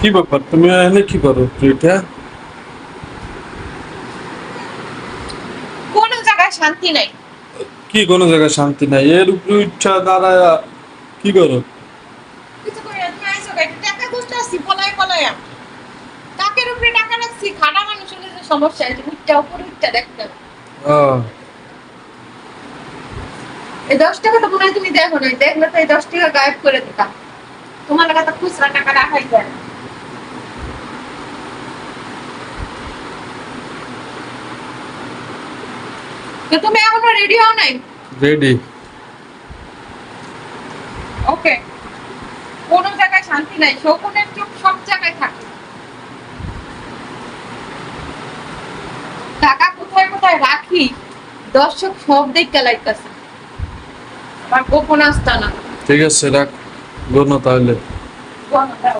কি ব্যাপার, তুমি এখানে কি করো এটা? কোন জায়গায় শান্তি নাই। কি কোনো জায়গায় শান্তি নাই? এর উপরে ইচ্ছা দাঁড়ায় কি করো? কিছু করে না, তুমি আইসো গাইতে টাকা খুঁজতে আসছি পলায় পলায়। টাকের উপরে টাকা রাখছি, খানা মানুষের যে সমস্যা আছে উঠটা উপরে উঠটা দেখতে হবে। আহ, এই 10 টাকা তো মনে হয় তুমি দেখো নাই, দেখলে তো এই 10 টাকা গায়েব করে দিতাম। তোমার লাগা তো খুচরা টাকা রাখাই যায় না। তো তুমি এখনো রেডি হও নাই? রেডি। ওকে। কোন জায়গায় শান্তি নাই, শকুনের চোখ সব জায়গায় থাকে। টাকা কোথায় কোথায় রাখি দর্শক সব দেখতে লাইতেছে। আমার গোপন আস্তানা। ঠিক আছে, রাখ। গোনো তাহলে। বলো।